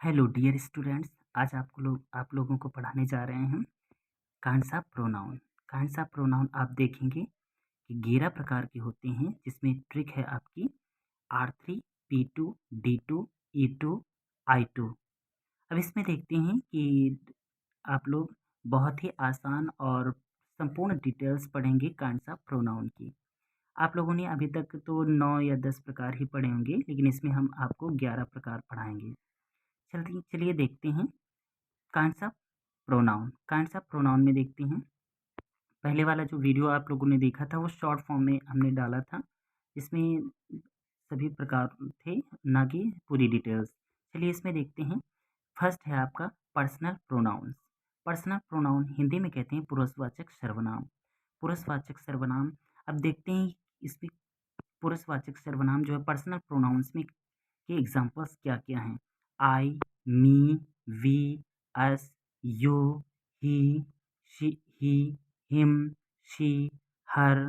Hello dear students. आज आप लोगों को पढ़ाने जा रहे हैं kinds of pronoun. Kinds of pronoun आप देखेंगे कि 11 प्रकार के होते हैं, जिसमें ट्रिक है आपकी R3, P2, D2, E2, I2। अब इसमें देखते हैं कि आप लोग बहुत ही आसान और संपूर्ण डिटेल्स पढ़ेंगे काइंड्स ऑफ प्रोनाउन की। आप लोगों ने अभी तक तो 9 या 10 प्रकार ही पढ़े होंगे, लेकिन इसमें हम आपको 11 प्रकार पढ़ाएंगे। चलिए देखते हैं kinds of pronoun. Kinds of pronoun में देखते हैं, पहले वाला जो वीडियो आप लोगों ने देखा था वो शॉर्ट फॉर्म में हमने डाला था, इसमें सभी प्रकार थे, ना कि पूरी डिटेल्स। चलिए इसमें देखते हैं। फर्स्ट है आपका personal pronouns. Personal pronoun Hindi में कहते हैं पुरुषवाचक सर्वनाम। पुरुषवाचक सर्वनाम, अब देखते हैं इसमें पुरुषवाचक सर्वनाम जो है पर्सनल प्रोनाउंस में के एग्जांपल्स क्या क्या हैं। I, me, we, us, you, he, he, him, she, her,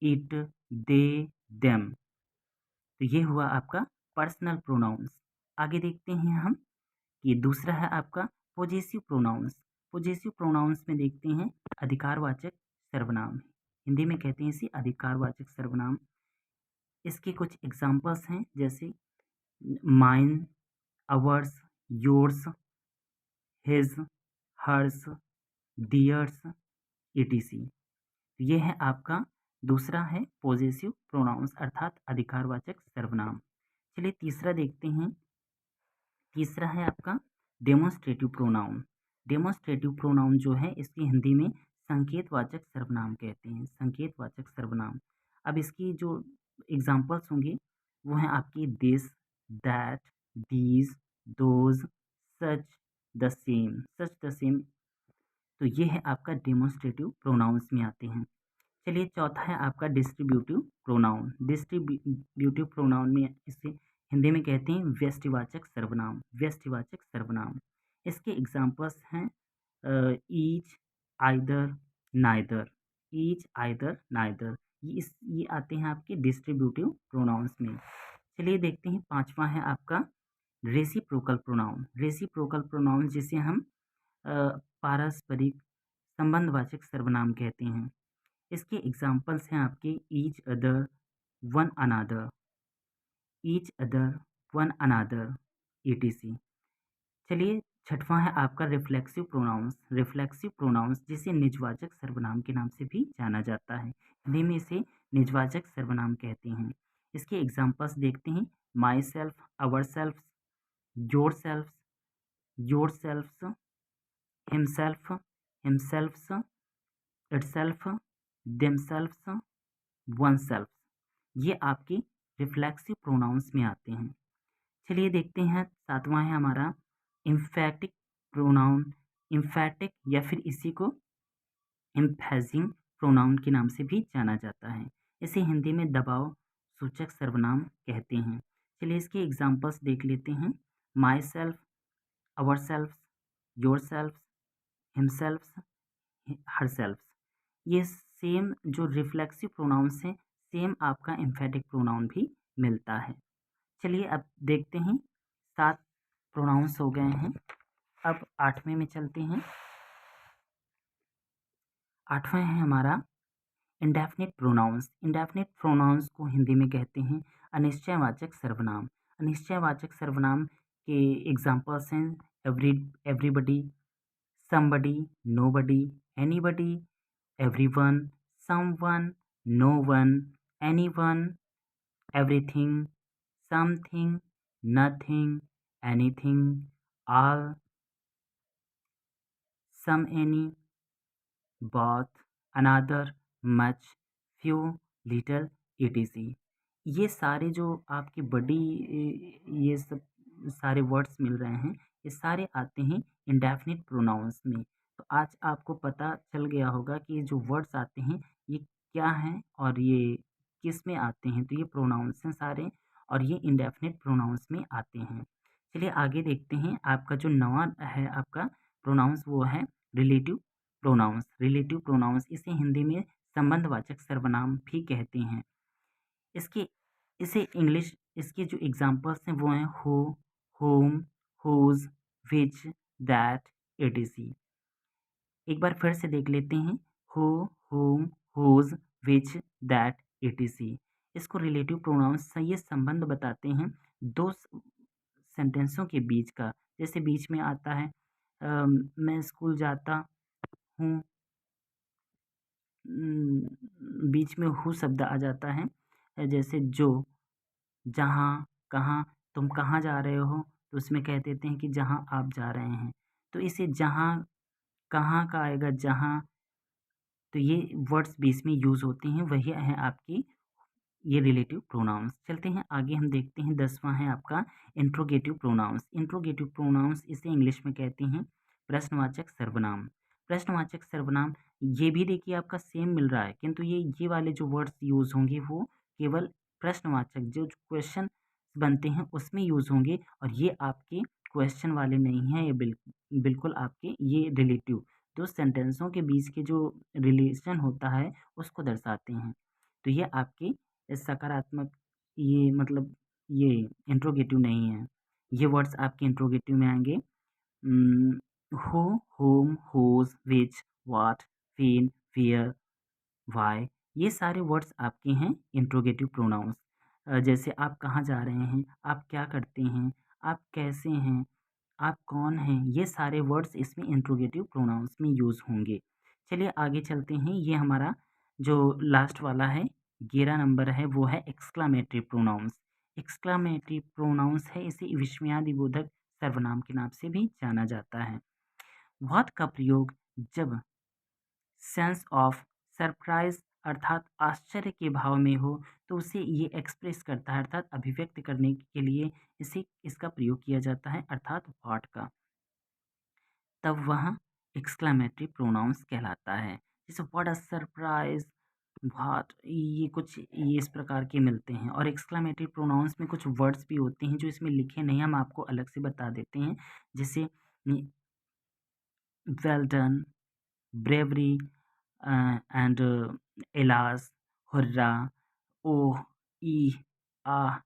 it, they, them. तो ये हुआ आपका पर्सनल प्रोनाउंस। आगे देखते हैं हम कि दूसरा है आपका पोजेसिव प्रोनाउंस। पोजेसिव प्रोनाउंस में देखते हैं अधिकारवाचक सर्वनाम। हिंदी में कहते हैं इसे अधिकारवाचक सर्वनाम। इसके कुछ एग्जांपल्स हैं, जैसे mine, ours, yours, his, hers, dears, etc. ये है आपका दूसरा है पोजेसिव प्रोनाउंस अर्थात अधिकारवाचक सर्वनाम। चलिए तीसरा देखते हैं। तीसरा है आपका डेमोन्स्ट्रेटिव प्रोनाउन। डेमोन्स्ट्रेटिव प्रोनाउन जो है इसकी हिंदी में संकेतवाचक सर्वनाम कहते हैं। संकेतवाचक सर्वनाम, अब इसकी जो एग्जांपल्स होंगे वो हैं आपकी this, that, these, those, such, the same, such the same. तो ये है आपका डेमोन्स्ट्रेटिव प्रोनाउंस में आते हैं। चलिए चौथा है आपका डिस्ट्रीब्यूटिव प्रोनाउन। डिस्ट्रीब्यूटिव प्रोनाउन में इसे हिंदी में कहते हैं व्यष्टिवाचक सर्वनाम। व्यष्टिवाचक सर्वनाम, इसके एग्जांपल्स हैं each, either, neither. Each, either, neither, ये आते हैं आपके डिस्ट्रीब्यूटिव प्रोनाउंस में। चलिए देखते हैं पांचवा है आपका रेसिप्रोकल प्रोनाउन। रेसिप्रोकल प्रोनाउन जिसे हम पारस्परिक संबंधवाचक सर्वनाम कहते हैं। इसके एग्जांपल्स हैं आपके each other, one another, each other, one another, etc. चलिए छठवां है आपका रिफ्लेक्सिव प्रोनाउंस। रिफ्लेक्सिव प्रोनाउंस जिसे निजवाचक सर्वनाम के नाम से भी जाना जाता है। हिंदी में इसे निजवाचक सर्वनाम कहते हैं। इसके एग्जांपल्स देखते हैं myself, ourself, yourself, yourselves, himself, himself, itself, themselves, oneself. ये आपके रिफ्लेक्सिव प्रोनाउंस में आते हैं। चलिए देखते हैं सातवां है हमारा इम्फैटिक प्रोनाउन। इम्फैटिक या फिर इसी को एम्फैजिंग प्रोनाउन के नाम से भी जाना जाता है। इसे हिंदी में दबाव सूचक सर्वनाम कहते हैं। चलिए इसके एग्जांपल्स देख लेते हैं। Myself, ourself, your self, himself, her self. ये सेम जो रिफ्लेक्सिव प्रोनाउंस हैं, सेम आपका एम्फेटिक प्रोनाउन भी मिलता है। चलिए अब देखते हैं, 7 प्रोनाउंस हो गए हैं। अब 8वें में चलते हैं। 8वां है हमारा इंडेफिनिट प्रोनाउंस। इंडेफिनिट प्रोनाउंस को हिंदी में कहते हैं अनिश्चयवाचक सर्वनाम। अनिश्चयवाचक सर्वनाम के एग्जांपल्स हैं everybody, somebody, nobody, anybody, everyone, someone, no one, anyone, everything, something, nothing, anything, all, some, any, both, another, much, few, little, etc। ये सारे जो आपके बड़ी ये सब सारे वर्ड्स मिल रहे हैं, ये सारे आते हैं इंडेफिनिट प्रोनाउंस में। तो आज आपको पता चल गया होगा कि ये जो वर्ड्स आते हैं ये क्या हैं और ये किस में आते हैं। तो ये प्रोनाउंस हैं सारे और ये इंडेफिनिट प्रोनाउंस में आते हैं। चलिए आगे देखते हैं। आपका जो नवा है आपका प्रोनाउंस वो है रिलेटिव प्रोनाउंस। रिलेटिव प्रोनाउंस इसे हिंदी में संबंधवाचक सर्वनाम भी कहते हैं। इसके इसे इंग्लिश इसके जो एग्जांपल्स हैं वो हैं who, whom, whose, which, that, etc. एक बार फिर से देख लेते हैं। who, whom, whose, which, that, etc. इसको रिलेटिव प्रोनाउंस से ये संबंध बताते हैं दो सेंटेंसों के बीच का। जैसे बीच में आता है मैं स्कूल जाता हूँ, बीच में हूँ शब्द आ जाता है। जैसे जो, जहाँ, कहाँ, तुम कहाँ जा रहे हो, तो उसमें कह देते हैं कि जहाँ आप जा रहे हैं। तो इसे जहाँ, कहाँ का आएगा जहाँ, तो ये वर्ड्स बीच में यूज़ होते हैं, वही है आपकी ये रिलेटिव प्रोनाउंस। चलते हैं आगे, हम देखते हैं 10वां है आपका इंट्रोगेटिव प्रोनाउंस। इंट्रोगेटिव प्रोनाउंस इसे इंग्लिश में कहते हैं प्रश्नवाचक सर्वनाम। प्रश्नवाचक सर्वनाम ये भी देखिए आपका सेम मिल रहा है, किंतु ये वाले जो वर्ड्स यूज़ होंगे वो केवल प्रश्नवाचक जो क्वेश्चन बनते हैं उसमें यूज़ होंगे, और ये आपके क्वेश्चन वाले नहीं हैं। ये बिल्कुल आपके ये रिलेटिव दो सेंटेंसों के बीच के जो रिलेशन होता है उसको दर्शाते हैं। तो ये आपके सकारात्मक, ये मतलब ये इंट्रोगेटिव नहीं है। ये वर्ड्स आपके इंट्रोगेटिव में आएँगे। हू, whom, whose, which, what, when, where, why, ये सारे वर्ड्स आपके हैं इंट्रोगेटिव प्रोनाउंस। जैसे आप कहाँ जा रहे हैं, आप क्या करते हैं, आप कैसे हैं, आप कौन हैं, ये सारे वर्ड्स इसमें इंट्रोगेटिव प्रोनाउंस में यूज़ होंगे। चलिए आगे चलते हैं। ये हमारा जो लास्ट वाला है 11 नंबर है, वो है एक्सक्लामेटरी प्रोनाउंस। एक्सक्लामेटरी प्रोनाउंस है, इसे विस्मयादिबोधक सर्वनाम के नाम से भी जाना जाता है। व्हाट का प्रयोग जब सेंस ऑफ सरप्राइज अर्थात आश्चर्य के भाव में हो, तो उसे ये एक्सप्रेस करता है, अर्थात अभिव्यक्त करने के लिए इसे इसका प्रयोग किया जाता है, अर्थात व्हाट का। तब वह एक्सक्लेमेटरी प्रोनाउंस कहलाता है। जैसे व्हाट अ सरप्राइज, व्हाट, ये कुछ ये इस प्रकार के मिलते हैं। और एक्सक्लेमेटरी प्रोनाउंस में कुछ वर्ड्स भी होते हैं जो इसमें लिखे नहीं, हम आपको अलग से बता देते हैं। जैसे well done, bravery, and alas, hurrah, oh, eh, ah,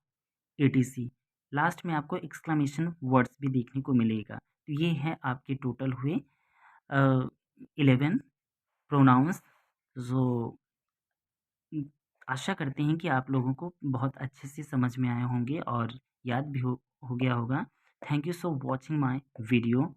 etc. Last में आपको एक्सक्लेमेशन वर्ड्स भी देखने को मिलेगा। तो ये है आपके टोटल हुए 11 प्रोनाउंस। जो आशा करते हैं कि आप लोगों को बहुत अच्छे से समझ में आए होंगे और याद भी हो गया होगा। Thank you so watching my video.